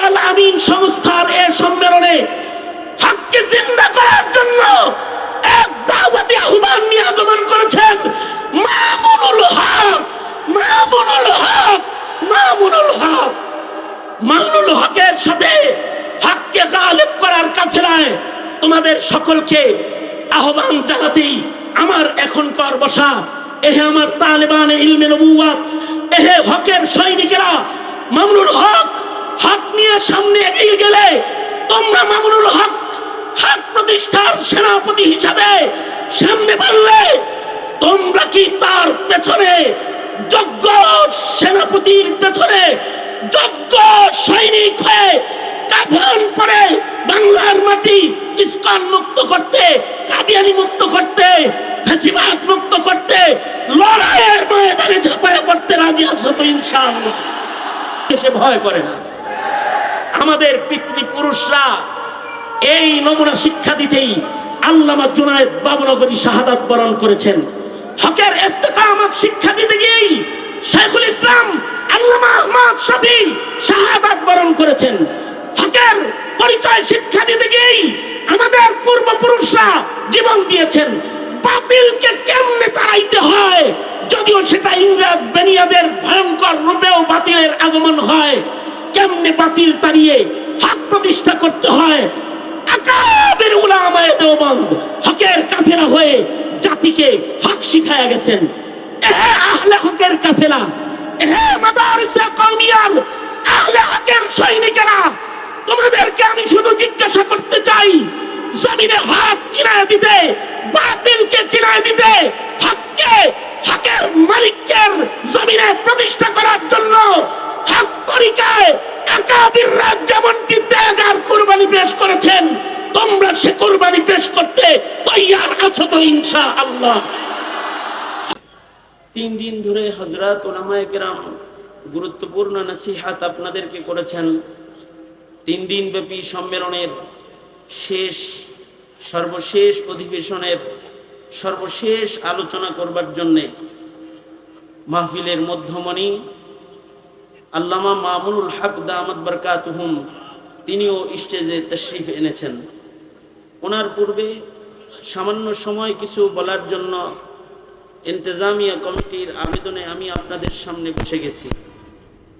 আল আমিন সংস্থার এই সম্মেলনে হককে জিন্দা করার জন্য এক দাওয়াতি আহ্বান নিয়ে আগমন করেছেন মামুনুল হক। মামুনুল হক, মামুনুল হক, মামুনুল হকের সাথে হককে গালিব করার কাফেলায় তোমাদের সকলকে আহ্বান জানাতেই আমার এখনকার বসা। এহে আমার তালেবানে ইলমে নবুওয়াত, এহে হকের সৈনিকেরা, মামুনুল হক হক নিয়ে সামনে এগিয়ে গেলে তোমরা মামুনুল হক হক প্রতিষ্ঠার সেনাপতি হিসাবে সামনে বাড়লে তোমরা কি তার পেছনে যোগ্য সেনাপতির পেছনে যোগ্য সৈনিক হয়ে কাফন পরে বাংলার মাটি ইসকন মুক্ত করতে, কাদিয়ানি মুক্ত করতে, ফ্যাসিবাদ মুক্ত করতে লড়াইয়ের ময়দানে ঝাঁপায় পড়তে রাজি আছো তো ইনশাআল্লাহ? সে ভয় করে না। আমাদের পিতৃপুরুষরা এই নমুনা শিক্ষা দিতেই আল্লামা জুনায়েদ বাবুনগরী শাহাদাত বরণ করেছেন। হকের ইস্তেকামত শিক্ষা দিতে গিয়েই শাইখুল ইসলাম আল্লামা আহমদ শফী শাহাদাত বরণ করেছেন। হকের পরিচয় শিক্ষা দিতে গিয়েই আমাদের পূর্বপুরুষরা জীবন দিয়েছেন। বাতিলকে কেমনে তাড়াইতে হয়, যদিও সেটা ইংরেজ বেনিয়াদের ভয়ঙ্কর রূপেও বাতিলের আগমন হয়, কেমনে বাতিল তাড়িয়ে হক প্রতিষ্ঠা করতে হয় আকাবের উলামায়ে দেওবন্দ হকের কাফেলা হয়ে জাতিকে হক শিখায়া গেছেন। এহে আহলে হকের কাফেলা, এহে মাদারিসে কওমিয়ার আহলে হকের সৈনিকেরা, তোমাদেরকে আমি শুধু জিজ্ঞাসা করতে চাই, জমিনে হক চিনায় দিতে, বাতিলকে চিনায় দিতে, হককে হকের মালিককে জমিনে প্রতিষ্ঠা করার জন্য হক তরিকায় আকাবিররা যেমনটি ত্যাগ আর কুরবানি পেশ করেছেন, তোমরা সে কুরবানি পেশ করতে তৈয়ার আছো তো ইনশাআল্লাহ? 3 দিন ধরে হযরত উলামায়ে কেরাম গুরুত্বপূর্ণ নসিহত আপনাদেরকে করেছেন। 3 দিন ব্যাপী সম্মেলনের সর্বশেষ অধিবেশনের সর্বশেষ আলোচনা করবার জন্য মাহফিলের মধ্যমণি আল্লামা মামুনুল হক দামাত বরকাতুহুম তিনিও স্টেজে তশরিফ এনেছেন। ওনার পূর্বে সামান্য সময় কিছু বলার জন্য ইন্তেজামিয়া কমিটির আবেদনে আমি আপনাদের সামনে বসে গেছি।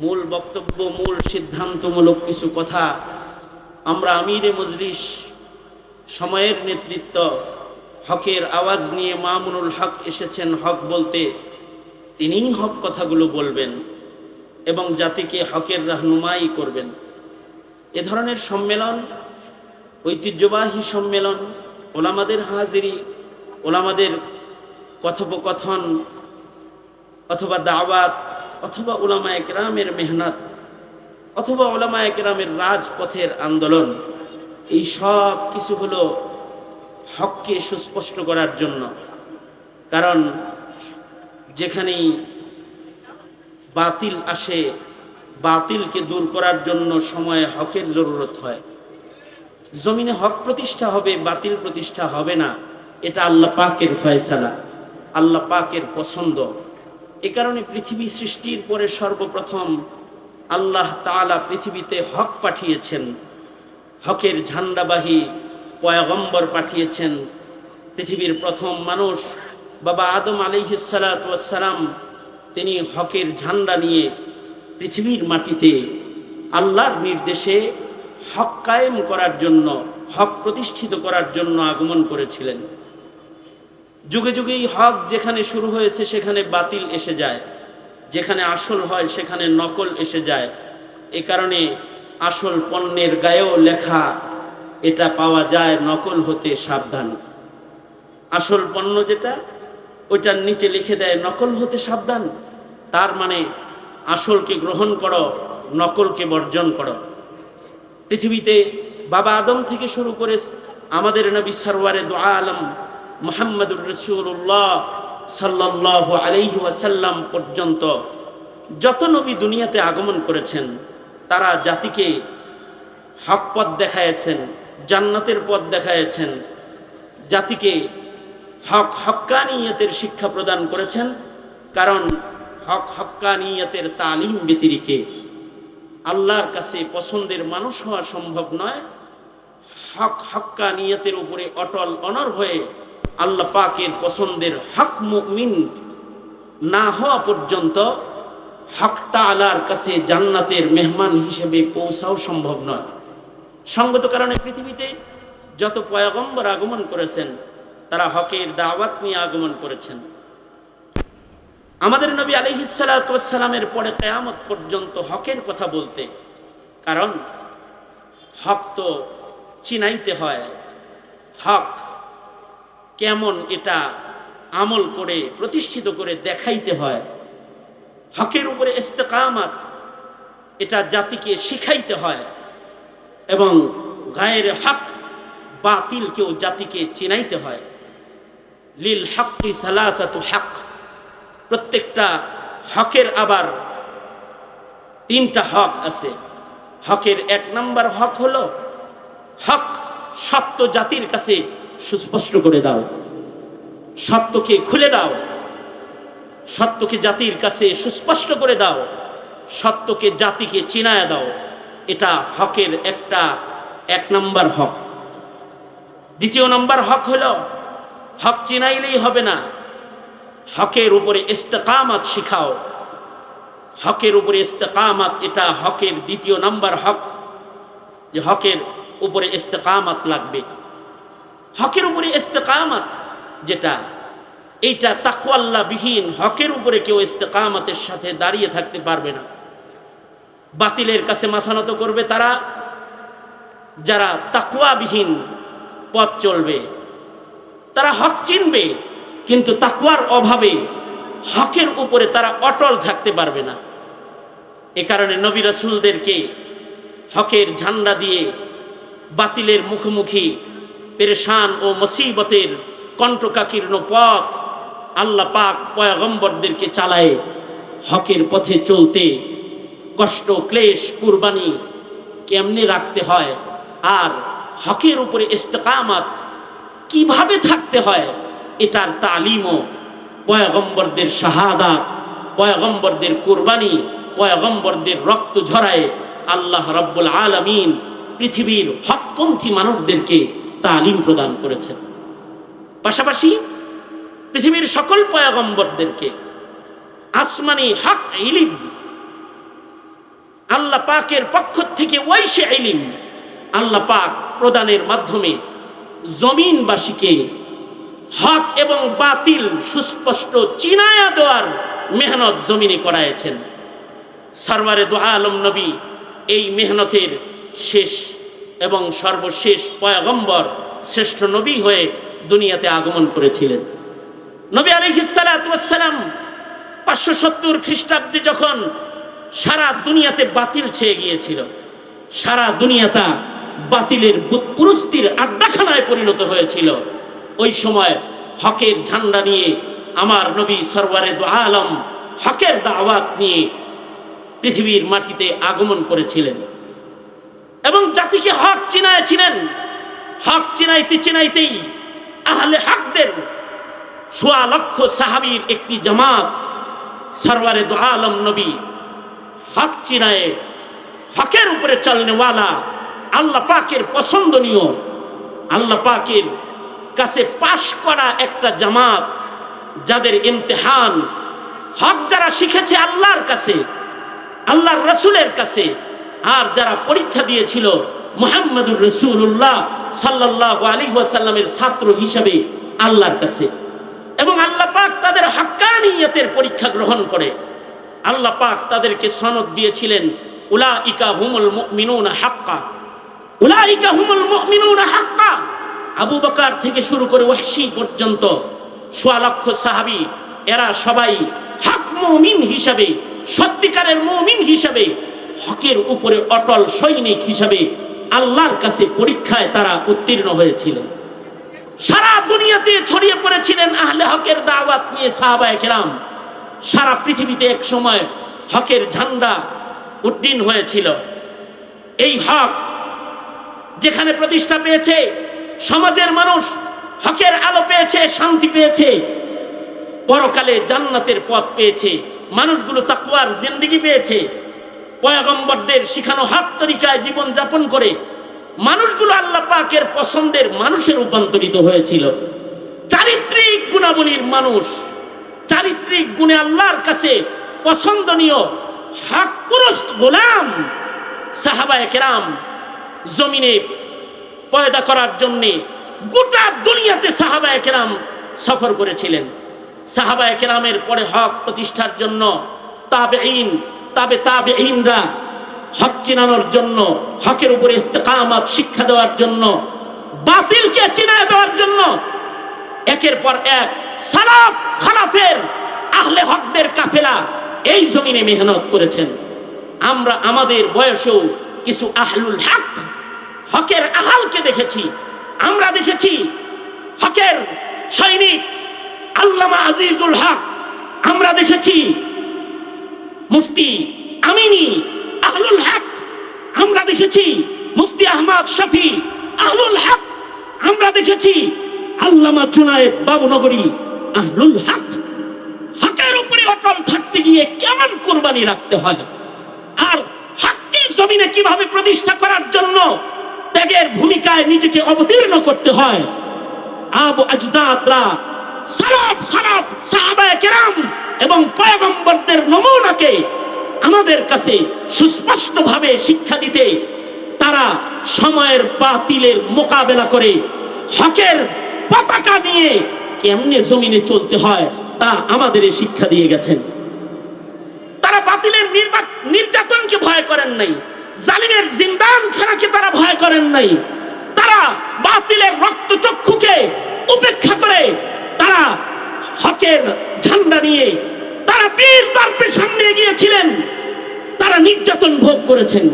মূল বক্তব্য, মূল সিদ্ধান্তমূলক কিছু কথা আমরা আমিরে মজলিস, সময়ের নেতৃত্ব, হকের আওয়াজ নিয়ে মামুনুল হক এসেছেন হক বলতে, তিনিই হক কথাগুলো বলবেন এবং জাতিকে হকের রাহনুমাই করবেন। এ ধরনের সম্মেলন, ঐতিহ্যবাহী সম্মেলন, ওলামাদের হাজিরি, ওলামাদের কথোপকথন অথবা দাওয়াত অথবা উলামায়ে কেরামের মেহনত অথবা উলামায়ে কেরামের রাজপথের আন্দোলন, এই সব কিছু হলো হককে সুস্পষ্ট করার জন্য। কারণ যেখানেই বাতিল আসে, বাতিলকে দূর করার জন্য সময়ে হকের জরুরত হয়। জমিনে হক প্রতিষ্ঠা হবে, বাতিল প্রতিষ্ঠা হবে না, এটা আল্লাহ পাকের ফয়সালা, আল্লাহ পাকের পছন্দ। এ কারণে পৃথিবী সৃষ্টির পরে সর্বপ্রথম আল্লাহ তাআলা পৃথিবীতে হক পাঠিয়েছেন, হকের ঝান্ডাবাহী পয়গম্বর পাঠিয়েছেন। পৃথিবীর প্রথম মানুষ বাবা আদম আলাইহিস সালাতু ওয়াস সালাম, তিনি হকের ঝান্ডা নিয়ে পৃথিবীর মাটিতে আল্লাহর নির্দেশে হক কায়েম করার জন্য, হক প্রতিষ্ঠিত করার জন্য আগমন করেছিলেন। যুগে যুগেই হক যেখানে শুরু হয়েছে সেখানে বাতিল এসে যায়, যেখানে আসল হয় সেখানে নকল এসে যায়। এ কারণে আসল পণ্যের গায়েও লেখা এটা পাওয়া যায় নকল হতে সাবধান। আসল পণ্য যেটা, ওইটার নিচে লিখে দেয় নকল হতে সাবধান। তার মানে আসলকে গ্রহণ করো, নকলকে বর্জন করো। পৃথিবীতে বাবা আদম থেকে শুরু করে আমাদের নবী সরওয়ারে দু আলম মুহাম্মদুর রাসূলুল্লাহ সাল্লাল্লাহু আলাইহি ওয়াসাল্লাম পর্যন্ত যত নবী দুনিয়াতে আগমন করেছেন, তারা জাতিকে হক পথ দেখায়েছেন, জান্নাতের পথ দেখায়েছেন, জাতিকে হক্কানিয়তের শিক্ষা প্রদান করেছেন। কারণ হক্কানিয়তের তালিম ব্যতিরিকে আল্লাহর কাছে পছন্দের মানুষ হওয়া সম্ভব নয়। হক হক্কানিয়তের উপরে অটল অনর হয়ে আল্লাহ পাকের পছন্দের হক মুমিন না হওয়া পর্যন্ত হক তাআলার কাছে জান্নাতের মেহমান হিসেবে পৌঁছাও সম্ভব নয়। সঙ্গত কারণে পৃথিবীতে যত পয়গম্বর আগমন করেছেন তারা হকের দাওয়াত নিয়ে আগমন করেছেন। আমাদের নবী আলাইহিস সালাতু ওয়াস সালামের পরে কিয়ামত পর্যন্ত হকের কথা বলতে, কারণ হক তো চিনাইতে হয়, হক কেমন এটা আমল করে প্রতিষ্ঠিত করে দেখাইতে হয়, হকের উপরে ইস্তেকামাত এটা জাতিকে শিখাইতে হয়, এবং গায়ের হক বাতিলকেও জাতিকে চিনাইতে হয়। লিল হক্কি সালাসাতু হক, প্রত্যেকটা হকের আবার তিনটা হক আছে। হকের এক নম্বর হক হলো হক সত্য জাতির কাছে সুস্পষ্ট করে দাও, সত্যকে খুলে দাও, সত্যকে জাতির কাছে সুস্পষ্ট করে দাও, সত্যকে জাতিকে চিনায় দাও। এটা হকের এক নম্বর হক। দ্বিতীয় নম্বর হক হলো হক চিনাইলেই হবে না, হকের উপরে ইস্তেকামাত শিখাও। হকের উপরে ইস্তেকামাত এটা হকের দ্বিতীয় নম্বর হক, যে হকের উপরে ইস্তেকামাত লাগবে। হকের উপরে ইস্তেকামাত যেটা, এইটা তাকওয়াল্লাহ বিহীন হকের উপরে কেউ ইস্তেকামাতের সাথে দাঁড়িয়ে থাকতে পারবে না। বাতিলের কাছে মাথা নত করবে তারা যারা তাকওয়াবিহীন পথ চলবে। তারা হক চিনবে কিন্তু তাকওয়ার অভাবে হকের উপরে তারা অটল থাকতে পারবে না। এ কারণে নবী রাসূলদেরকে হকের ঝান্ডা দিয়ে বাতিলের মুখোমুখি পেরেশান ও মুসিবতের কণ্টকাকীর্ণ পথ আল্লাহ পাক পয়গম্বরদেরকে চালায় হকের পথে চলতে। কষ্ট ক্লেশ কুরবানি কেমনে রাখতে হয়, আর হকের উপরে ইস্তেকামাত কিভাবে থাকতে হয় এটার তালিমও পয়গম্বরদের শাহাদাত, পয়গম্বরদের কুরবানি, পয়গম্বরদের রক্ত ঝরায় আল্লাহ রাব্বুল আলামিন পৃথিবীর হকপন্থী মানুষদেরকে তালিম প্রদান করেছেন। পাশাপাশি পৃথিবীর সকল পয়গম্বরদেরকে আসমানি হক ইলম আল্লাহ পাকের পক্ষ থেকে ওইসে ইলম আল্লাহ পাক প্রদানের মাধ্যমে জমিনবাসীকে হক এবং বাতিল সুস্পষ্ট চিনায়া দেওয়ার মেহনত জমিনে করাইছেন। সরওয়ারে দু আলম নবী এই মেহনতের শেষ এবং সর্বশেষ পয়গম্বর, শ্রেষ্ঠ নবী হয়ে দুনিয়াতে আগমন করেছিলেন। নবী আলাইহিস সালাতু ওয়াস সালাম 570 খ্রিস্টাব্দে যখন সারা দুনিয়াতে বাতিল ছেয়ে গিয়েছিল, সারা দুনিয়াটা বাতিলের বুতপুরুস্তির আড্ডাখানায় পরিণত হয়েছিল, ওই সময় হকের ঝান্ডা নিয়ে আমার নবী সরওয়ারে দু আলম হকের দাওয়াত নিয়ে পৃথিবীর মাটিতে আগমন করেছিলেন এবং জাতিকে হক চিনাইছিলেন। হক চিনাইতে চিনাইতেই আহলে হকদের 1.25 লক্ষ সাহাবীর একটি জামাত সরওয়ারে দু আলম নবী হক চিনায়ে হকের উপরে চলনেওয়ালা আল্লাহ পাকের পছন্দনীয়, আল্লাহ পাকের কাছে পাশ করা একটা জামাত, যাদের ইমতিহান হক যারা শিখেছে আল্লাহর কাছে, আল্লাহর রাসূলের কাছে, আর যারা পরীক্ষা দিয়েছিল মুহাম্মদুর রাসূলুল্লাহ সাল্লাল্লাহু আলাইহি ওয়াসাল্লামের ছাত্র হিসেবে আল্লাহর কাছে, এবং আল্লাহ পাক তাদের হক্কানিয়তের পরীক্ষা গ্রহণ করে আল্লাহ পাক তাদেরকে সনদ দিয়েছিলেন উলাইকা হুমুল মুমিনুনা হাক্কা, উলাইকা হুমুল মুমিনুনা হাক্কা। আবু বকর থেকে শুরু করে ওয়াহশী পর্যন্ত 1.25 লক্ষ সাহাবী, এরা সবাই হক মুমিন হিসাবে, সত্যিকারের মুমিন হিসাবে, হকের উপরে অটল সৈনিক হিসাবে আল্লাহর কাছে পরীক্ষায় তারা উত্তীর্ণ হয়েছিলেন। সারা দুনিয়াতে ছড়িয়ে পড়েছিলেন আহলে হকের দাওয়াত নিয়ে সাহাবায়ে কেরাম। সারা পৃথিবীতে এক সময় হকের ঝান্ডা উড্ডীন হয়েছিল। এই হক যেখানে প্রতিষ্ঠা পেয়েছে, সমাজের মানুষ হকের আলো পেয়েছে, শান্তি পেয়েছে, পরকালে জান্নাতের পথ পেয়েছে, মানুষগুলো তাকওয়ার জিন্দেগি পেয়েছে। পয়গম্বরদের শিখানো হক তরিকায় জীবন যাপন করে মানুষগুলো আল্লাহ পাকের পছন্দের মানুষে রূপান্তরিত হয়েছিল। চারিত্রিক গুণাবলীর মানুষ, চারিত্রিক গুণে আল্লাহর কাছে পছন্দনীয় হক পুরস্ত গোলাম সাহাবায়ে কেরাম জমিনে পয়দা করার জন্যে গোটা দুনিয়াতে সাহাবায়ে কেরাম সফর করেছিলেন। সাহাবায়ে কেরামের পরে হক প্রতিষ্ঠার জন্য তাবেঈন, তাবেঈনরা হক চিনানোর জন্য, হকের উপরে ইস্তেকামত শিক্ষা দেওয়ার জন্য, বাতিলকে চিনায় দেওয়ার জন্য একের পর এক সালাফ খালাফের আহলে হকদের কাফেলা এই জমিনে মেহনত করেছেন। আমরা আমাদের বয়সেও কিছু আহলুল হক, হকের আহালকে দেখেছি। আমরা দেখেছি হকের সৈনিক আল্লামা আজিজুল হক, আমরা দেখেছি মুফতি আমিনী আহলুল হক, আমরা দেখেছি মুফতি আহমদ শফি আহলুল হক, আমরা দেখেছি আল্লামা জুনায়েদ বাবুনগরী আহলুল হক। হকের উপরে অটল থাকতে গিয়ে কেমন কুরবানি রাখতে হয়, আর হককে জমিনে কিভাবে প্রতিষ্ঠা করার জন্য ত্যাগের ভূমিকায় নিজেকে অবতীর্ণ করতে হয়। আবু আজদাদরা, সালাফ খালাফ সাহাবায়ে কেরাম এবং পয়গম্বরদের নমুনাকে আমাদের কাছে সুস্পষ্টভাবে শিক্ষা দিতে তারা সময়ের বাতিলের মোকাবেলা করে হকের পতাকা নিয়ে কেমনে জমিনে চলতে হয় তা আমাদের শিক্ষা দিয়ে গেছেন। তারা বাতিলের নির্যাতনকে ভয় করেন নাই, জালিমের জিন্দানখানাকে তারা ভয় করেন নাই। তারা বাতিলের রক্তচক্ষুকে উপেক্ষা করে তারা হকের ঝান্ডা নিয়ে তারা বীর দর্পের সামনে এগিয়েছিলেন। তারা নির্যাতন ভোগ করেছেন,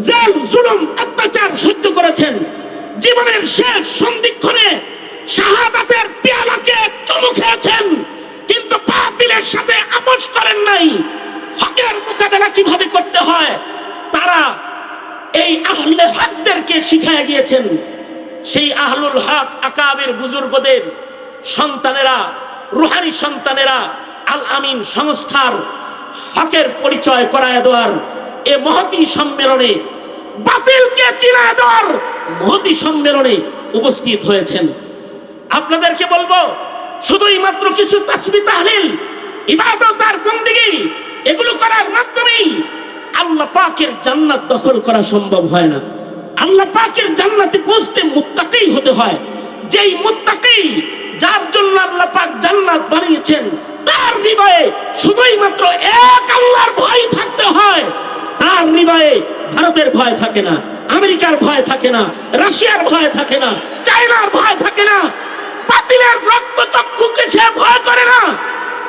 জেল জুলুম অত্যাচার সহ্য করেছেন। জীবনের শেষ সন্ধিক্ষণে শাহাদাতের পেয়ালাকে চুমু খেয়েছেন, কিন্তু বাতিলের সাথে আপোষ করেন নাই। হকের মোকাবেলা কিভাবে করতে হয় তারা এই আহলে হকদেরকে শিখায় গিয়েছেন। সেই আহলুল হক আকাবের বুজুর্গদের সন্তানেরা, রুহানি সন্তানেরা আল আমিন সংস্থার হকের পরিচয় করায় দেওয়ার এ মহতি সম্মেলনে, বাতিলকে চিনায় দেওয়ার মহতি সম্মেলনে উপস্থিত হয়েছেন। আপনাদেরকে বলবো, শুধুই মাত্র কিছু তাসবিহ তাহলিল, ইবাদত আর বন্দেগী এগুলো করার মাধ্যমেই আল্লাহ পাকের জান্নাত দখল করা সম্ভব হয় না। আল্লাহ পাকের জান্নাতে পৌঁছতে মুত্তাকি হতে হয়। যেই মুত্তাকি, যার জন্য আল্লাহ পাক জান্নাত বানিয়েছেন, তার হৃদয়ে শুধুই মাত্র এক আল্লাহর ভয় থাকতে হয়। তার হৃদয়ে ভারতের ভয় থাকে না, আমেরিকার ভয় থাকে না, রাশিয়ার ভয় থাকে না, চায়নার ভয় থাকে না, বাতিলের রক্তচক্ষুকে সে ভয় করে না।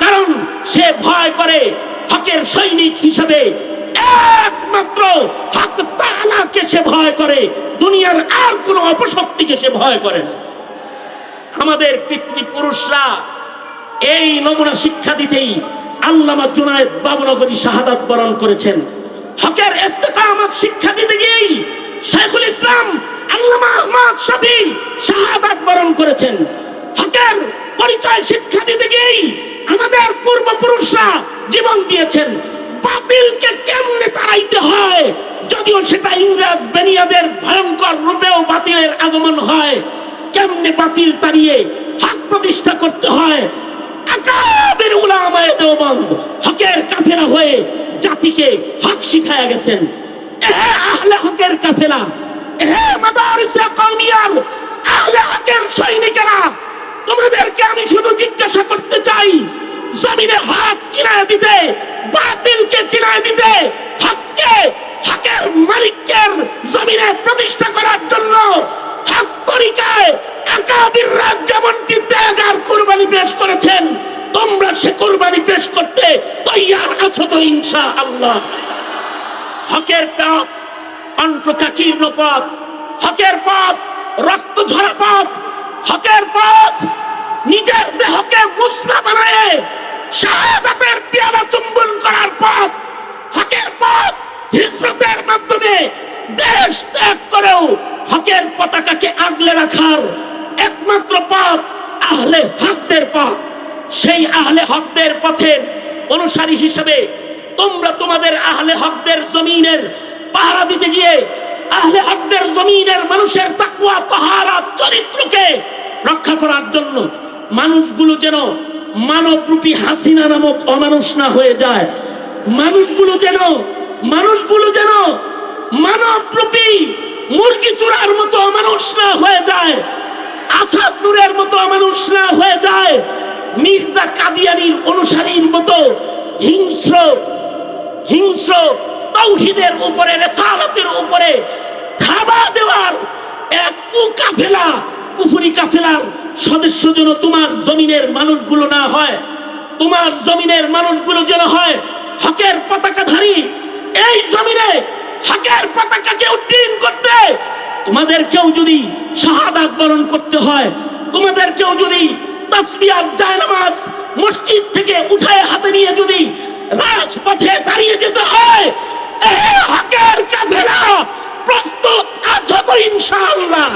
কারণ সে ভয় করে হকের সৈনিক হিসেবে একমাত্র হক তাআলাকে সে ভয় করে, দুনিয়ার আর কোনো অপশক্তিকে সে ভয় করে না। আমাদের পিতৃপুরুষরা এই নমুনা শিক্ষা দিতেই আল্লামা জুনায়েদ বাবুনগরী শাহাদাত বরণ করেছেন। হকের ইস্তেকামত শিক্ষা দিতে গিয়েই শাইখুল ইসলাম আল্লামা আহমদ শফি শাহাদাত বরণ করেছেন। হকের পরিচয় শিক্ষা দিতে গিয়েই আমাদের পূর্বপুরুষরা জীবন দিয়েছেন। বাতিলকে কেমনে তাড়াইতে হয়, যদিও সেটা ইংরেজ বেনিয়াদের ভয়ঙ্কর রূপেও বাতিলের আগমন হয়, কেমনে বাতিল তাড়িয়ে হক প্রতিষ্ঠা করতে হয়, আকাবের উলামায়ে দেওবন্দ হকের কাফেলা হয়ে জাতিকে হক শিখায়া গেছেন। আহলে হকের কাফেলা, মাদারিসে কওমিয়ার আহলে হকের সৈনিকেরা, তোমাদেরকে আমি শুধু জিজ্ঞাসা করতে চাই, জমিনে হক চিনায় দিতে, বাতিলকে চিনায় দিতে, হককে, হকের মালিকের জমিনে প্রতিষ্ঠা করার জন্য হক তরিকায় আকাবিররা যেমনটি ত্যাগ আর কুরবানি পেশ করেছেন, তোমরা সে কুরবানি পেশ করতে তৈয়ার আছো তো ইনশাআল্লাহ? হকের পথ কণ্ঠকাকীর্ণ পথ, হকের পথ রক্ত ঝরা পথ, হকের পথ নিজের দেহকে মুসলা বানায় শাহাদাতের পেয়ালা চুম্বন করার পথ, হকের পথ হিজরতের মাধ্যমে দেশ ত্যাগ করেও হকের পতাকাকে আগলে রাখার একমাত্র পথ আহলে হকদের পথ। সেই আহলে হকদের পথের অনুসারী হিসেবে তোমরা তোমাদের আহলে হকদের জমিনের পাহারা দিতে গিয়ে আহলে হকদের জমিনের মানুষের তাকওয়া তাহারাত চরিত্রকে রক্ষা করার জন্য মানুষগুলো যেন মানবরূপী হাসিনা নামক অমানুষ না হয়ে যায়, মানুষগুলো যেন মানবরূপী মুরগি চূড়ার মতো অমানুষ না হয়ে যায়, আসাদ নূরের মতো অমানুষ না হয়ে যায়, মির্জা কাদিয়ানির অনুসারীর মতো হিংস্র তাওহীদের উপরে রিসালাতের উপরে ধাবা দেওয়ার এক কুকাফেলা কুফরি কাফেলার সদস্য যেন তোমার জমিনের মানুষগুলো না হয়। তোমার জমিনের মানুষগুলো যেন হয় হকের পতাকাধারী। এই জমিনে হকের পতাকাকে উড্ডীন করতে তোমাদেরকেও যদি শাহাদাত বরণ করতে হয়, তোমাদেরকেও যদি তাসবিহ জায়নামাজ মসজিদ থেকে উঠায় হাতে নিয়ে যদি রাজপথে দাঁড়িয়ে যেতে হয়, এই হকের কাফেলা প্রস্তুত আছো তো ইনশাআল্লাহ।